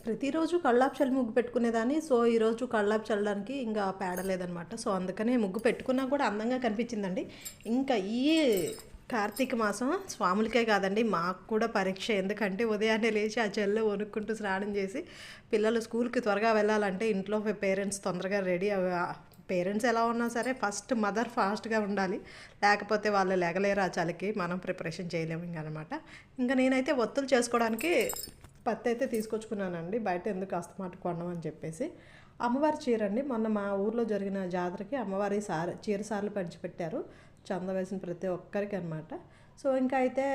ప్రతిరోజు కల్లాపు చల్లి ముగ్గు పెట్టుకునేదాన్ని. సో, ఈరోజు కల్లాపు చల్లడానికి ఇంకా పేడ లేదనమాట. సో, అందుకనే ముగ్గు పెట్టుకున్నా కూడా అందంగా కనిపించిందండి. ఇంకా ఈ కార్తీక మాసం స్వాములకే కాదండి, మాకు కూడా పరీక్ష. ఎందుకంటే ఉదయాన్నే లేచి ఆ చెల్లో వణుక్కుంటూ స్నానం చేసి పిల్లలు స్కూల్కి త్వరగా వెళ్ళాలంటే ఇంట్లో పేరెంట్స్ తొందరగా రెడీ పేరెంట్స్ ఎలా ఉన్నా సరే ఫస్ట్ మదర్ ఫాస్ట్గా ఉండాలి. లేకపోతే వాళ్ళు లెగలేరు ఆ చలికి, మనం ప్రిపరేషన్ చేయలేము ఇంకనమాట. ఇంకా నేనైతే ఒత్తులు చేసుకోవడానికి పత్తి అయితే తీసుకొచ్చుకున్నానండి. బయట ఎందుకు అస్తమాట కొనడం అని చెప్పేసి. అమ్మవారి చీర అండి, మొన్న మా ఊర్లో జరిగిన జాతరకి అమ్మవారి చీర సార్లు పంచిపెట్టారు, చంద వేసిన ప్రతి ఒక్కరికి అనమాట. సో ఇంకా అయితే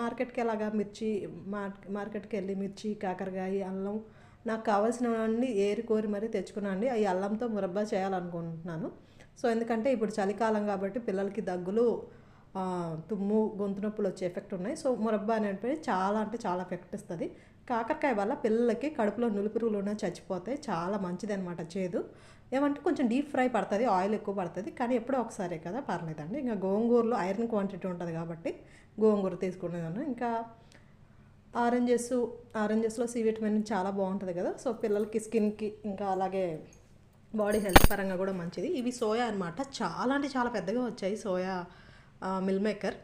మార్కెట్కి ఎలాగా మిర్చి మార్కెట్కి వెళ్ళి మిర్చి, కాకరకాయ, అల్లం నాకు కావాల్సినవన్నీ ఏరి కోరి మరీ తెచ్చుకున్నాను అండి. ఈ అల్లంతో మురబ్బా చేయాలనుకుంటున్నాను. సో ఎందుకంటే ఇప్పుడు చలికాలం కాబట్టి పిల్లలకి దగ్గులు, తుమ్ము, గొంతు నొప్పులు వచ్చే ఎఫెక్ట్ ఉన్నాయి. సో మురబ్బా అనేటివి చాలా అంటే చాలా ఎఫెక్ట్ ఇస్తుంది. కాకరకాయ వల్ల పిల్లలకి కడుపులో నులిపురుగులు ఉన్న చచ్చిపోతాయి. చాలా మంచిది అనమాట. చేదు ఏమంటే కొంచెం డీప్ ఫ్రై పడుతుంది, ఆయిల్ ఎక్కువ పడుతుంది, కానీ ఎప్పుడో ఒకసారే కదా, పర్లేదండి. ఇంకా గోంగూరలో ఐరన్ క్వాంటిటీ ఉంటుంది కాబట్టి గోంగూర తీసుకునేదాన్ని. ఇంకా ఆరెంజెస్లో సి విటమిన్ చాలా బాగుంటుంది కదా. సో పిల్లలకి స్కిన్కి ఇంకా అలాగే బాడీ హెల్త్ పరంగా కూడా మంచిది. ఇవి సోయా అనమాట. చాలా అంటే చాలా పెద్దగా వచ్చాయి సోయా మిల్ మేకర్.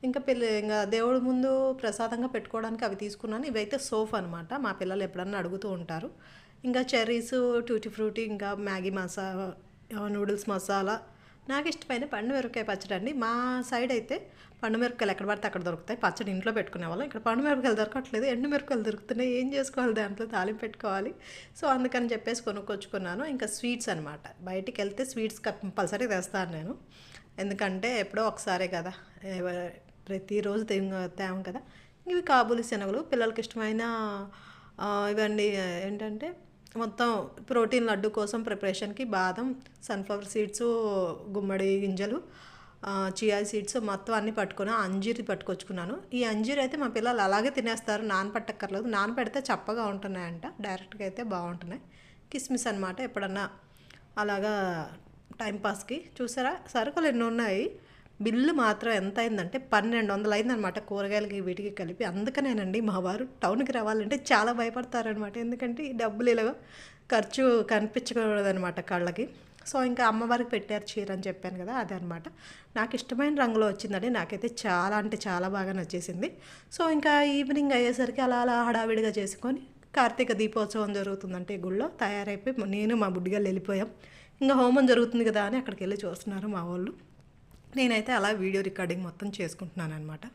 ఇంకా దేవుడి ముందు ప్రసాదంగా పెట్టుకోవడానికి అవి తీసుకున్నాను. ఇవైతే సోఫ్ అనమాట. మా పిల్లలు ఎప్పుడన్నా అడుగుతూ ఉంటారు. ఇంకా చెర్రీస్, ట్యూటీ ఫ్రూటీ, ఇంకా మ్యాగీ మసాలా, నూడిల్స్ మసాలా, నాకు ఇష్టమైన పండుమిరపకాయ పచ్చడి అండి. మా సైడ్ అయితే పండుమిరపకాయలు ఎక్కడ పడితే అక్కడ దొరుకుతాయి. పచ్చడి ఇంట్లో పెట్టుకునే వాళ్ళం. ఇక్కడ పండుమిరపకాయలు దొరకట్లేదు, ఎండుమిరపకాయలు దొరుకుతున్నాయి. ఏం చేసుకోవాలి, దాంట్లో తాలింపు పెట్టుకోవాలి. సో అందుకని చెప్పేసి కొనుక్కొచ్చుకున్నాను. ఇంకా స్వీట్స్ అనమాట. బయటికి వెళ్తే స్వీట్స్ కంపల్సరీ తెస్తాను నేను. ఎందుకంటే ఎప్పుడో ఒకసారే కదా, ప్రతిరోజు తేము కదా. ఇవి కాబూలి శనగలు, పిల్లలకి ఇష్టమైన ఇవన్నీ ఏంటంటే మొత్తం ప్రోటీన్ లడ్డు కోసం ప్రిపరేషన్కి బాదం, సన్ఫ్లవర్ సీడ్స్, గుమ్మడి గింజలు, చియా సీడ్స్ మొత్తం అన్నీ పట్టుకున్నాను. అంజీరి పట్టుకొచ్చుకున్నాను. ఈ అంజీరి అయితే మా పిల్లలు అలాగే తినేస్తారు, నానపెట్టక్కర్లేదు. నానపెడితే చప్పగా ఉంటున్నాయంట, డైరెక్ట్గా అయితే బాగుంటున్నాయి. కిస్మిస్ అనమాట. ఎప్పుడన్నా అలాగా టైంపాస్కి. చూసారా సరుకులు ఎన్ని ఉన్నాయి. బిల్లు మాత్రం ఎంత అయిందంటే 1200 అయిందనమాట, కూరగాయలకి వీటికి కలిపి. అందుకనేనండి మా వారు టౌన్కి రావాలంటే చాలా భయపడతారనమాట. ఎందుకంటే ఈ డబ్బులు ఇలా ఖర్చు కనిపించకూడదనమాట కళ్ళకి. సో ఇంకా అమ్మవారికి పెట్టారు చీర అని చెప్పాను కదా, అదే అనమాట. నాకు ఇష్టమైన రంగులో వచ్చిందండి. నాకైతే చాలా అంటే చాలా బాగా నచ్చేసింది. సో ఇంకా ఈవినింగ్ అయ్యేసరికి అలా అలా హడావిడిగా చేసుకొని కార్తీక దీపోత్సవం జరుగుతుందంటే గుళ్ళో తయారైపోయి నేను మా బుడ్డిగాళ్ళు వెళ్ళిపోయాం. ఇంకా హోమం జరుగుతుంది కదా అని అక్కడికి వెళ్ళి చూస్తున్నారు మా వాళ్ళు. నేనైతే అలా వీడియో రికార్డింగ్ మొత్తం చేసుకుంటున్నాను అనమాట.